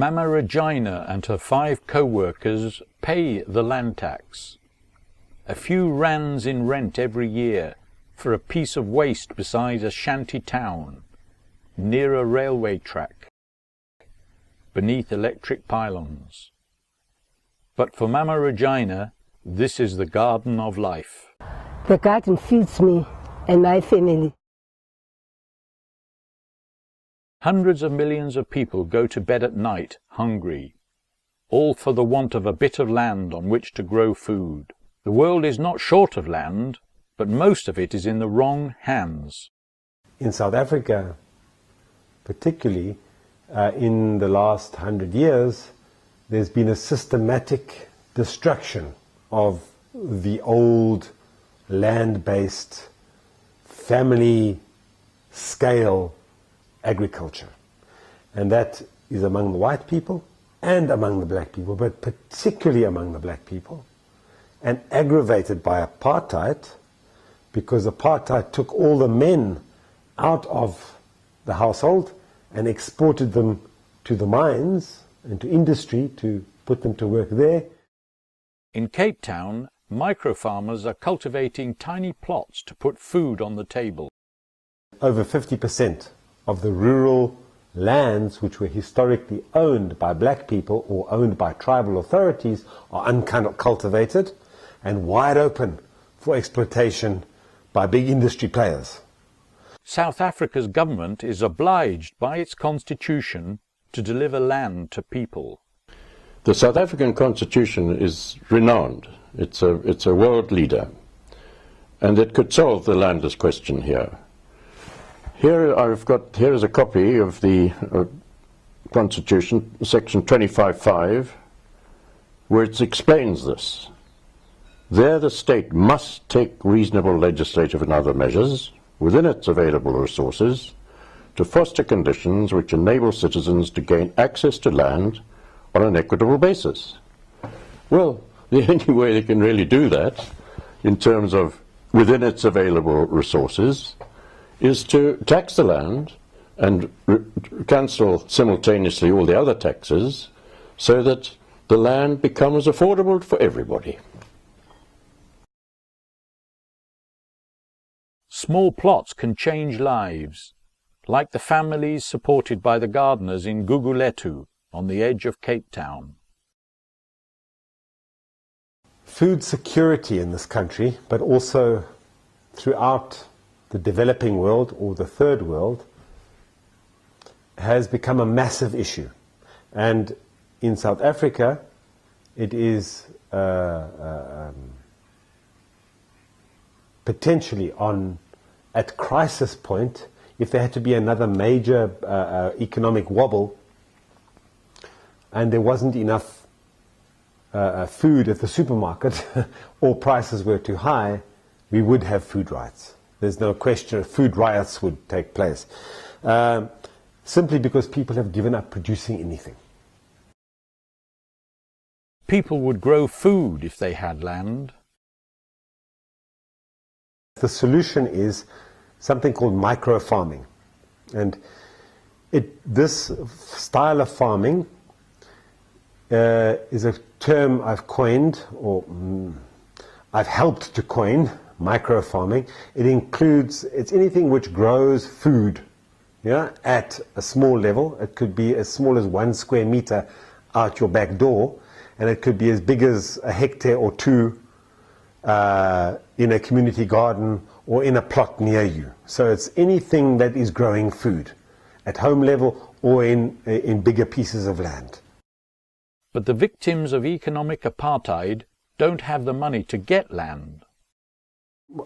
Mama Regina and her 5 co-workers pay the land tax. A few rands in rent every year for a piece of waste beside a shanty town, near a railway track, beneath electric pylons. But for Mama Regina, this is the garden of life. The garden feeds me and my family. Hundreds of millions of people go to bed at night hungry, all for the want of a bit of land on which to grow food. The world is not short of land, but most of it is in the wrong hands. In South Africa, particularly in the last 100 years, there's been a systematic destruction of the old land-based family-scale agriculture. And that is among the white people and among the black people, but particularly among the black people, and aggravated by apartheid, because apartheid took all the men out of the household and exported them to the mines and to industry to put them to work there. In Cape Town, micro-farmers are cultivating tiny plots to put food on the table. Over 50% of the rural lands which were historically owned by black people or owned by tribal authorities are uncultivated and wide open for exploitation by big industry players. South Africa's government is obliged by its constitution to deliver land to people. The South African constitution is renowned. It's a world leader, and it could solve the landless question here. Here is a copy of the Constitution, section 25.5, where it explains this. There the state must take reasonable legislative and other measures within its available resources to foster conditions which enable citizens to gain access to land on an equitable basis. Well, the only way they can really do that in terms of within its available resources is to tax the land and cancel simultaneously all the other taxes so that the land becomes affordable for everybody. Small plots can change lives, like the families supported by the gardeners in Gugulethu on the edge of Cape Town. Food security in this country, but also throughout the developing world or the third world, has become a massive issue. And in South Africa, it is potentially at crisis point. If there had to be another major economic wobble and there wasn't enough food at the supermarket or prices were too high, we would have food riots. There's no question food riots would take place. Simply because people have given up producing anything. People would grow food if they had land. The solution is something called micro-farming. And this style of farming is a term I've coined, or I've helped to coin, micro-farming. It's anything which grows food, at a small level. It could be as small as 1 square meter out your back door, and it could be as big as a hectare or 2 in a community garden or in a plot near you. So it's anything that is growing food at home level or in bigger pieces of land. But the victims of economic apartheid don't have the money to get land.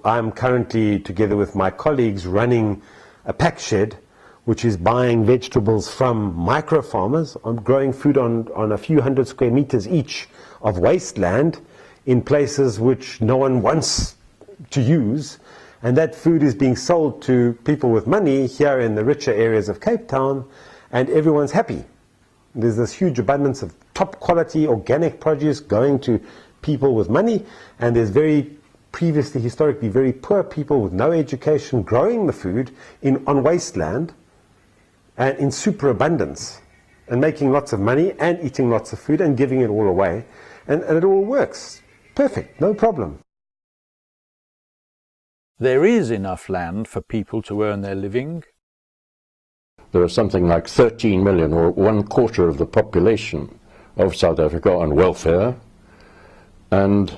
I'm currently, together with my colleagues, running a pack shed which is buying vegetables from micro farmers. I'm growing food on a few hundred square meters each of wasteland in places which no one wants to use, and that food is being sold to people with money here in the richer areas of Cape Town, and everyone's happy. There's this huge abundance of top quality organic produce going to people with money, and there's previously historically very poor people with no education growing the food on wasteland and in superabundance. and making lots of money and eating lots of food and giving it all away. And it all works. Perfect, no problem. There is enough land for people to earn their living. There are something like 13 million, or 1/4 of the population of South Africa, on welfare. And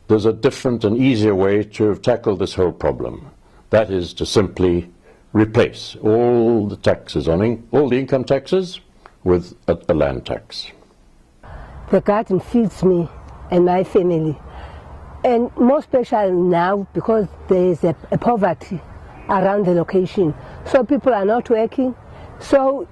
there's a different and easier way to tackle this whole problem. That is to simply replace all the taxes all the income taxes with a land tax. The garden feeds me and my family. And more especially now because there is a poverty around the location. So people are not working. So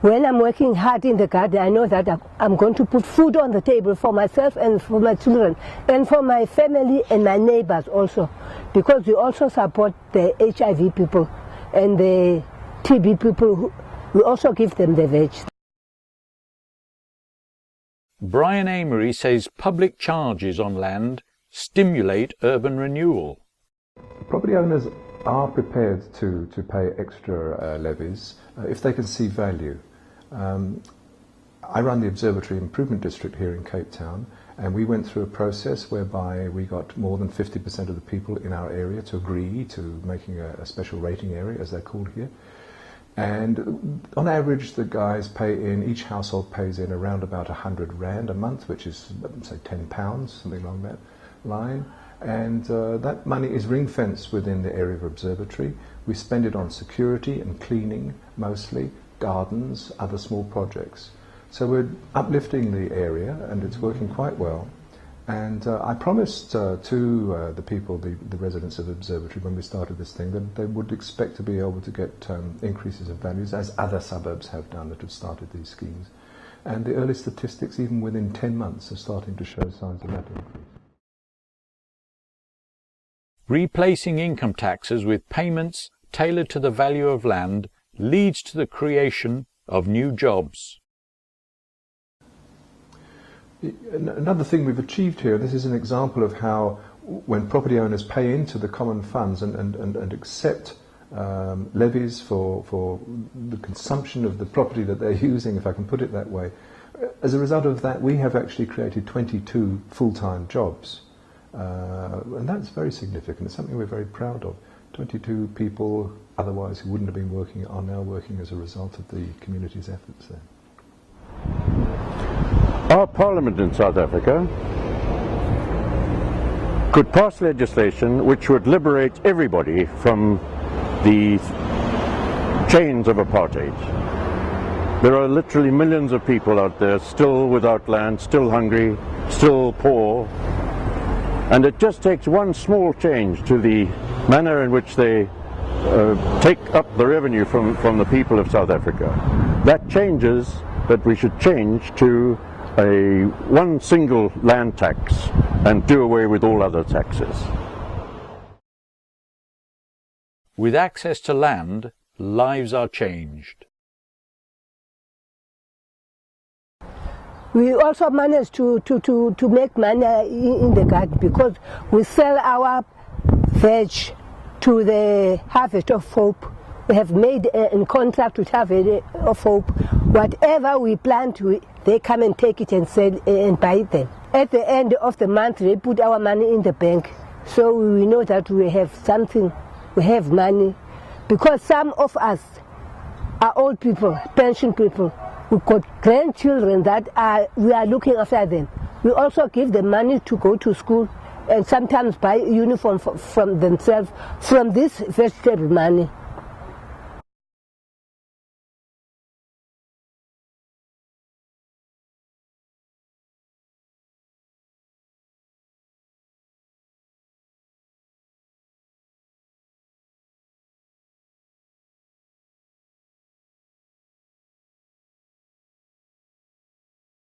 when I'm working hard in the garden, I know that I'm going to put food on the table for myself and for my children and for my family and my neighbors also. Because we also support the HIV people and the TB people. We also give them the veg. Brian Amery says public charges on land stimulate urban renewal. Property owners are prepared to pay extra levies if they can see value. I run the Observatory Improvement District here in Cape Town, and we went through a process whereby we got more than 50% of the people in our area to agree to making a special rating area, as they're called here. And on average, the guys pay in, each household pays in around about 100 Rand a month, which is, say, £10, something along that line. And that money is ring-fenced within the area of observatory. We spend it on security and cleaning, mostly, gardens, other small projects. So we're uplifting the area, and it's working quite well. And I promised to the people, the residents of the observatory, when we started this thing, that they would expect to be able to get increases of values, as other suburbs have done that have started these schemes. And the early statistics, even within 10 months, are starting to show signs of that increase. Replacing income taxes with payments tailored to the value of land leads to the creation of new jobs. Another thing we've achieved here, this is an example of how when property owners pay into the common funds and accept levies for the consumption of the property that they're using, if I can put it that way, as a result of that we have actually created 22 full-time jobs. And that's very significant. It's something we're very proud of. 22 people otherwise who wouldn't have been working are now working as a result of the community's efforts there. Our Parliament in South Africa could pass legislation which would liberate everybody from the chains of apartheid. There are literally millions of people out there still without land, still hungry, still poor, and it just takes one small change to the manner in which they take up the revenue from the people of South Africa. That changes that we should change to one single land tax and do away with all other taxes. With access to land, lives are changed. We also managed to make money in the garden because we sell our veg to the Harvest of Hope. We have made a contract with Harvest of Hope. Whatever we plant, they come and take it and sell and buy them. At the end of the month, they put our money in the bank. So we know that we have something, we have money. Because some of us are old people, pension people. We've got grandchildren that we are looking after them. We also give them money to go to school and sometimes buy uniform from themselves from this vegetable money.